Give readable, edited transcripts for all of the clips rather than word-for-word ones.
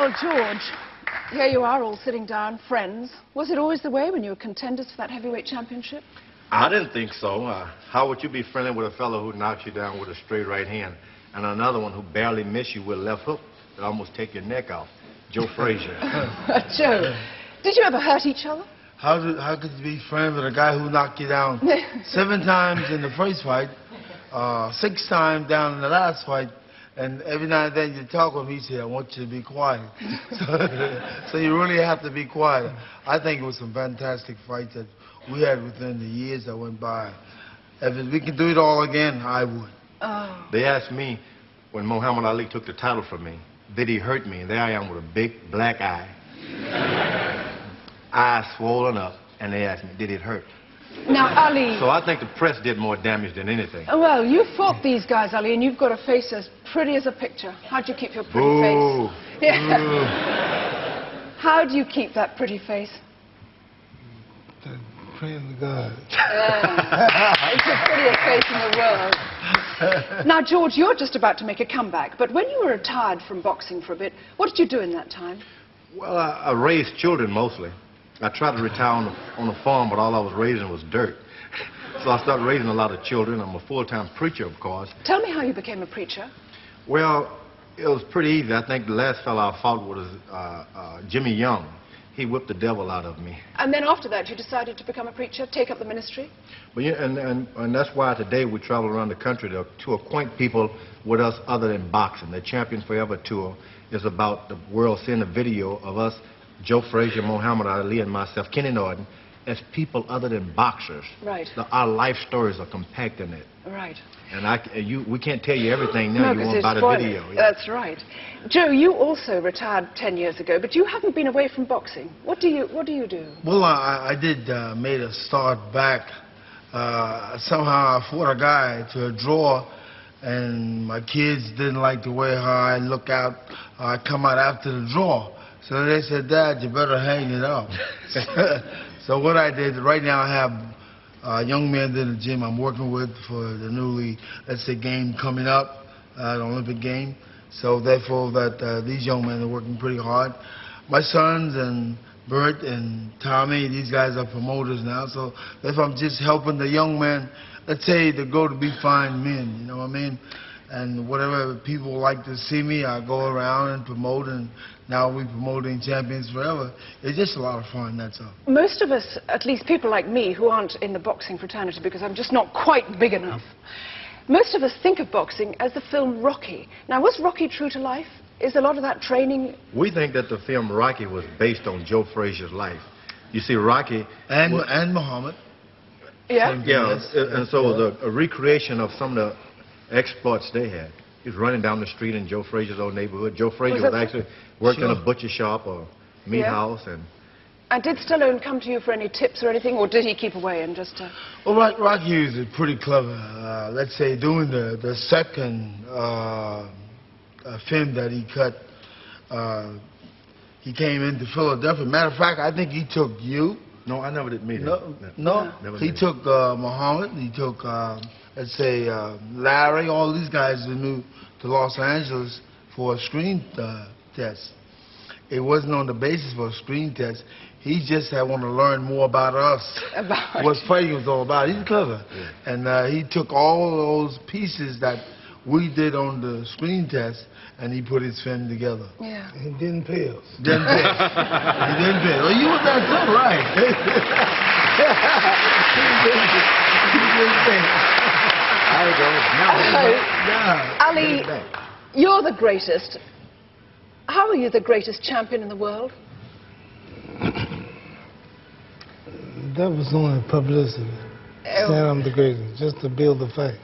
Well, George, here you are all sitting down, friends. Was it always the way when you were contenders for that heavyweight championship? I didn't think so. How would you be friendly with a fellow who knocks you down with a straight right hand and another one who barely missed you with a left hook that almost take your neck off? Joe Frazier. Joe, did you ever hurt each other? How could you be friends with a guy who knocked you down 7 times in the first fight, 6 times down in the last fight, and every now and then you talk with him, he said, I want you to be quiet. So you really have to be quiet. I think it was some fantastic fights that we had within the years that went by. If we could do it all again, I would. Oh. They asked me when Muhammad Ali took the title from me, did he hurt me? And there I am with a big black eye. Eyes swollen up, and they asked me, did it hurt? Now, Ali... So I think the press did more damage than anything. Well, you fought these guys, Ali, and you've got a face as pretty as a picture. How'd you keep your pretty Boo. face? Yeah. How do you keep that pretty face? Praying to God. It's the prettiest face in the world. Now, George, you're just about to make a comeback, but when you were retired from boxing for a bit, what did you do in that time? Well, I raised children mostly. I tried to retire on a farm, but all I was raising was dirt. So I started raising a lot of children. I'm a full-time preacher, of course. Tell me how you became a preacher. Well, it was pretty easy. I think the last fellow I fought was Jimmy Young. He whipped the devil out of me. And then after that, you decided to become a preacher, take up the ministry? Well, yeah, and that's why today we travel around the country to acquaint people with us other than boxing. The Champions Forever Tour is about the world seeing a video of us, Joe Frazier, Muhammad Ali, and myself, Kenny Norton, as people other than boxers. Right. Our life stories are compact in it. Right. And we can't tell you everything now. No, you want about a video. Yeah. That's right. Joe, you also retired 10 years ago, but you haven't been away from boxing. What do you do? Well, I did made a start back. Somehow I fought a guy to a draw, and my kids didn't like the way how I look out. I come out after the draw. So they said, Dad, you better hang it up. So what I did, right now I have young men in the gym I'm working with for the newly, let's say, game coming up, the Olympic game. So therefore these young men are working pretty hard. My sons and Bert and Tommy, these guys are promoters now. So therefore I'm just helping the young men, let's say, to go to be fine men, you know what I mean? And whatever people like to see me, I go around and promote, and now we're promoting Champions Forever. It's just a lot of fun, that's all. Most of us, at least people like me, who aren't in the boxing fraternity because I'm just not quite big enough, most of us think of boxing as the film Rocky. Now, was Rocky true to life? Is a lot of that training... We think that the film Rocky was based on Joe Frazier's life. You see, Rocky... And Muhammad. Yeah? Yeah, and so it was a recreation of some of the exploits they had. He was running down the street in Joe Frazier's old neighborhood. Joe Frazier was actually working in a butcher shop or meat house. And did Stallone come to you for any tips or anything, or did he keep away and just... Well, Rocky is pretty clever. Let's say doing the second film that he cut, he came into Philadelphia. Matter of fact, I think he took you. No, I never did meet him. No. He took Muhammad. He took, let's say, Larry. All these guys who moved to Los Angeles for a screen test. It wasn't on the basis for a screen test. He just had want to learn more about us. What fighting was all about. He's clever. Yeah. And he took all those pieces that we did on the screen test, and he put his film together. Yeah. He didn't pay us. Didn't pay us. He didn't pay us. Well, you was that too, right? Ali, you're the greatest. How are you the greatest champion in the world? That was only publicity. Saying I'm the greatest, just to build the fact.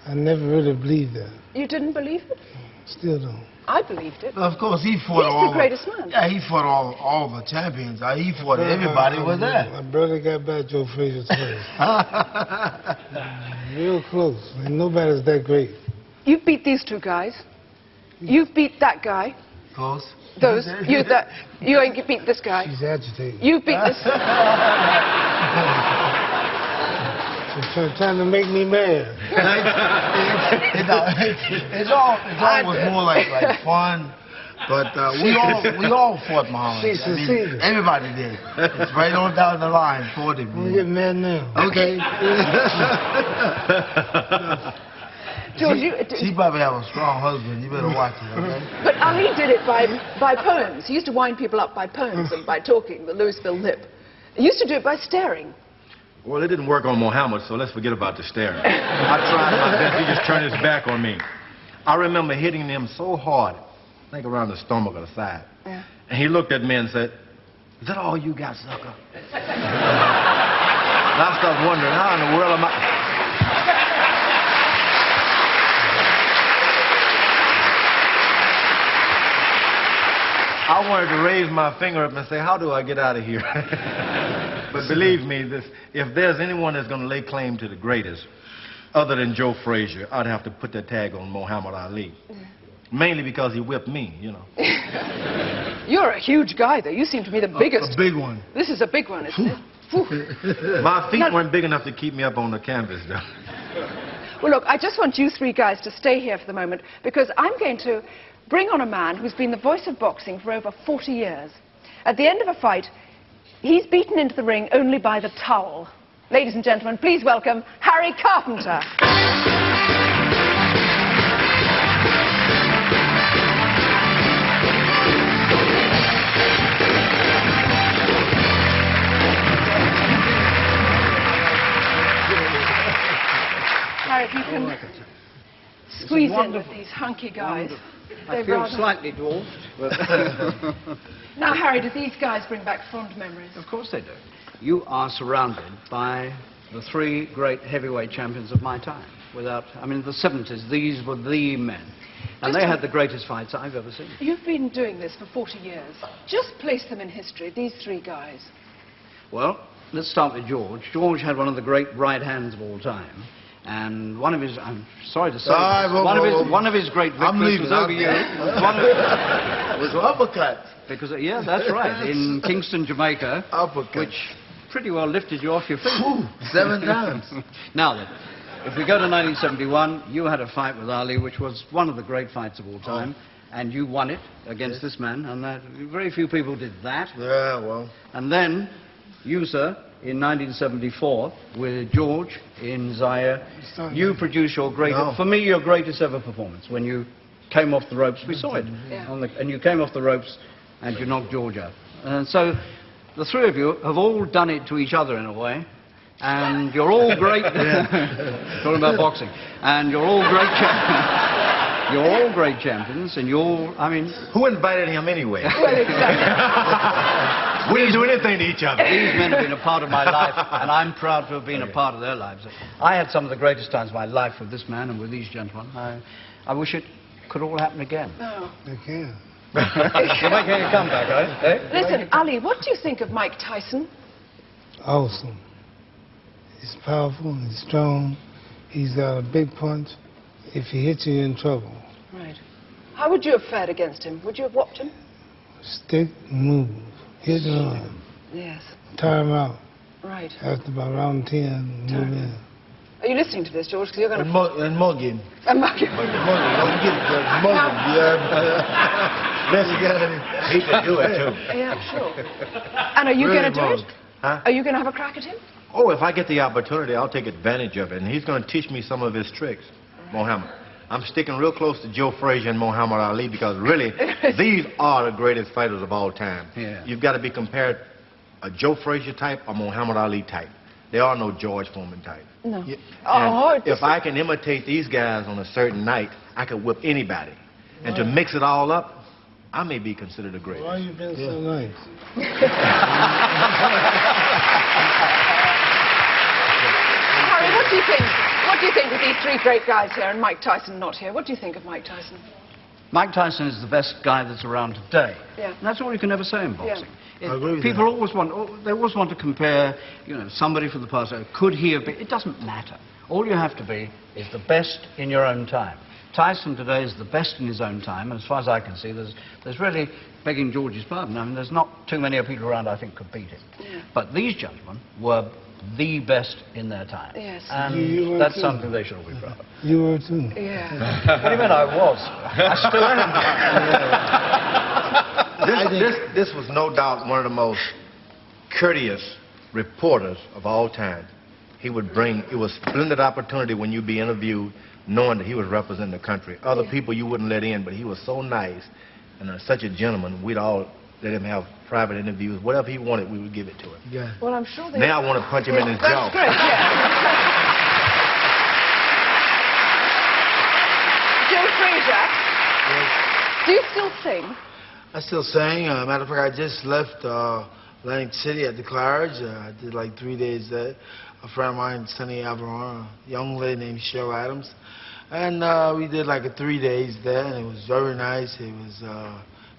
I never really believed that. You didn't believe it? Still don't. I believed it. Of course, he fought He's the greatest man. Yeah, he fought all the champions. He fought everybody with that. My brother got back Joe Frazier's first. Real close. And nobody's that great. You beat these two guys. You've beat that guy. Close. Those. You ain't beat this guy. She's agitated. You beat this. She's trying to make me mad. It's always more like fun. But we all fought Muhammad. I mean, everybody did. It's right on down the line, fought him. I'm getting mad now. Okay. George, she probably have a strong husband. You better watch it, okay? But Ali did it by poems. He used to wind people up by poems and by talking, the Louisville lip. He used to do it by staring. Well, it didn't work on Muhammad, so let's forget about the staring. I tried my best. He just turned his back on me. I remember hitting him so hard, I think around the stomach or the side. Yeah. And he looked at me and said, "Is that all you got, sucker?" And I started wondering, how in the world am I... I wanted to raise my finger up and say, how do I get out of here? But believe me, if there's anyone that's going to lay claim to the greatest, other than Joe Frazier, I'd have to put that tag on Muhammad Ali. Mainly because he whipped me, you know. You're a huge guy, though. You seem to be the biggest. A big one. This is a big one, isn't it? My feet weren't big enough to keep me up on the canvas, though. Well, look, I just want you three guys to stay here for the moment, because I'm going to bring on a man who's been the voice of boxing for over 40 years. At the end of a fight, he's beaten into the ring only by the towel. Ladies and gentlemen, please welcome Harry Carpenter. Harry, if you can squeeze in with these hunky guys. I feel slightly dwarfed. But Now, Harry, do these guys bring back fond memories? of course they do. You are surrounded by the three great heavyweight champions of my time. I mean, the 70s, these were the men. And they had the greatest fights I've ever seen. You've been doing this for 40 years. Just place them in history, these three guys. Well, let's start with George. George had one of the great right hands of all time. And one of his, I'm sorry to say, one of his great victories was over you. Was uppercut. Because, yeah, that's right, in Kingston, Jamaica, which pretty well lifted you off your feet. Ooh, 7 times. Now then, if we go to 1971, you had a fight with Ali, which was one of the great fights of all time, and you won it against this man, and very few people did that. Yeah, well. And then, you, sir, in 1974, with George in Zaire, you produced your greatest, for me, your greatest ever performance, when you came off the ropes. We saw it. Yeah. And you came off the ropes and you knocked George out. And so the three of you have all done it to each other in a way. And you're all great. Talking about boxing. And you're all great champions. You're all great champions, and you're, I mean... Who invited him anyway? Well, exactly. We didn't do anything to each other. These men have been a part of my life, and I'm proud to have been a part of their lives. I had some of the greatest times of my life with this man and with these gentlemen. I wish it could all happen again. No. They can. You're making a comeback, eh? Listen, Ali, what do you think of Mike Tyson? Awesome. He's powerful, he's strong, he's got a big punch. If he hits you, you're in trouble. Right. How would you have fared against him? Would you have whopped him? Stick, move, hit hard, Yes. tire him out. Right. After about round 10, move in. Are you listening to this, George? Because you're going to... And mug him. And mug him. Mug him. Don't get it, mug him. Yeah. Best you got it. He can do it, too. Yeah, sure. And are you Really going to do it? Huh? Are you going to have a crack at him? Oh, if I get the opportunity, I'll take advantage of it. And he's going to teach me some of his tricks, Muhammad. I'm sticking real close to Joe Frazier and Muhammad Ali because really, these are the greatest fighters of all time. Yeah. You've got to be compared a Joe Frazier type or Muhammad Ali type. There are no George Foreman type. No. Yeah. Oh, If I can imitate these guys on a certain night, I could whip anybody. And to mix it all up, I may be considered a great. Why you been so nice? Harry, what do you think? What do you think of these three great guys here and Mike Tyson not here? What do you think of Mike Tyson? Mike Tyson is the best guy that's around today. Yeah. And that's all you can ever say in boxing. I agree with People always want to compare, somebody from the past. Could he have been? It doesn't matter. All you have to be is the best in your own time. Tyson today is the best in his own time. As far as I can see, there's really, begging George's pardon, I mean, there's not too many people around I think could beat him. Yeah. But these gentlemen were the best in their time. Yes. And You were that's too. something they should all be proud of. You were too. Yeah. What do you mean I was? I still am. This was no doubt one of the most courteous reporters of all time. He would bring, it was a splendid opportunity when you'd be interviewed, knowing that he was representing the country. Other people you wouldn't let in, but he was so nice and such a gentleman. We'd all let him have private interviews. Whatever he wanted, we would give it to him. Yeah. Well, I'm sure they... Now I want to punch him in his jaw. That's great, yeah. Joe Frazier, do you still sing? I still sing. Matter of fact, I just left Atlantic City at the Claridge. I did like 3 days there. A friend of mine, Sonny Avalon, a young lady named Cheryl Adams. And we did like 3 days there, and it was very nice. It was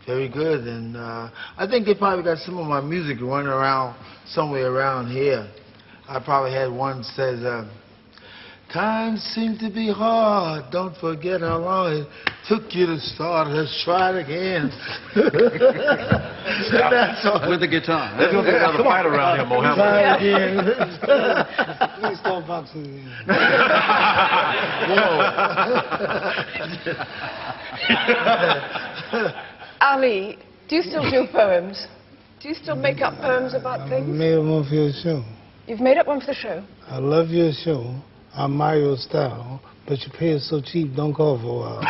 very good. And I think they probably got some of my music running around somewhere around here. I probably had one that says, times seem to be hard. Don't forget how long it took you to start. Let's try it again. That's all. With the guitar. There's going to be another fight around here, Mohammed. Try it again. Please start boxing again. Ali, do you still do poems? Do you still make up poems about I things? made up one for your show. You've made up one for the show? I love your show. I admire your style, but your pay is so cheap, don't call for a while.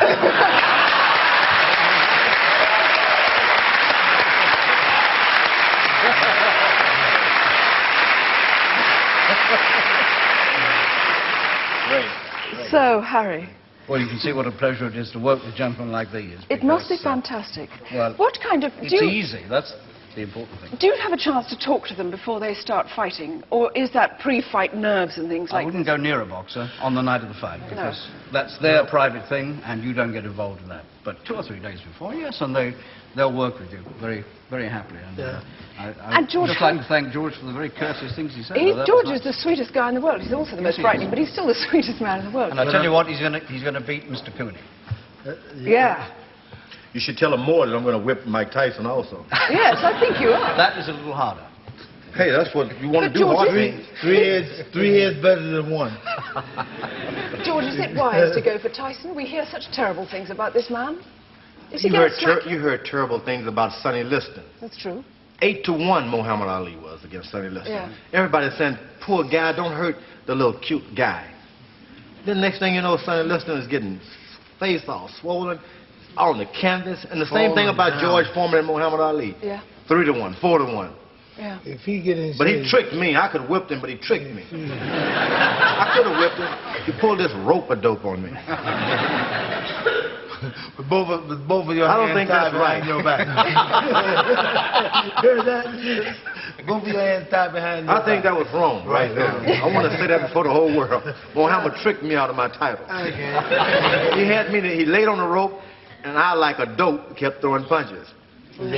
Great. So, Harry, Well, you can see what a pleasure it is to work with gentlemen like these. it must be because, fantastic. well, What kind of... It's easy. That's the important thing. Do you have a chance to talk to them before they start fighting? Or is that pre-fight nerves and things I like wouldn't this? go near a boxer on the night of the fight because that's their private thing and you don't get involved in that. But 2 or 3 days before, yes, and they'll work with you very, very happily. And, Yeah. And George, just like to thank George for the very courteous things he said. George is the sweetest guy in the world. He's also the most he frightening, is. but he's still the sweetest man in the world. And I tell you what, he's going to beat Mr. Cooney. Yeah. You should tell him more that I'm going to whip Mike Tyson also. Yes, I think you are. That is a little harder. Hey, that's what you want to do, George, hard isn't- things. Three heads better than one. George, is it wise to go for Tyson? We hear such terrible things about this man. Is he You going heard, to smack you? you heard terrible things about Sonny Liston. That's true. 8-1 Muhammad Ali was against Sonny Liston. Yeah. Everybody saying, poor guy, don't hurt the little cute guy. Then next thing you know, Sonny Liston is getting face all swollen on the canvas. And the same thing about down. George Foreman and Muhammad Ali. Yeah. 3-1, 4-1. Yeah. If he get in But he shape, tricked me. I could have whipped him, but he tricked me. I could have whipped him. He pulled this rope-a-dope on me. With both of your I don't hands think tied that's right. behind your back. Heard that? Both of your hands tied behind your back. I think that was wrong right there. I want to say that before the whole world. Muhammad tricked me out of my title. Okay. He had me, he laid on the rope, and I, like a dope, kept throwing punches. Then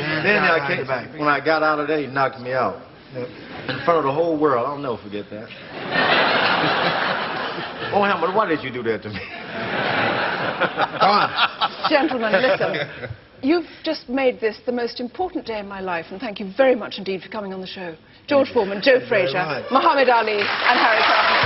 when I got out of there, he knocked me out. In front of the whole world. I'll never forget that. Muhammad, why did you do that to me? Come on. Gentlemen, listen. You've just made this the most important day in my life, and thank you very much indeed for coming on the show. George Foreman, Joe Frazier, much. Muhammad Ali, and Harry Carpenter.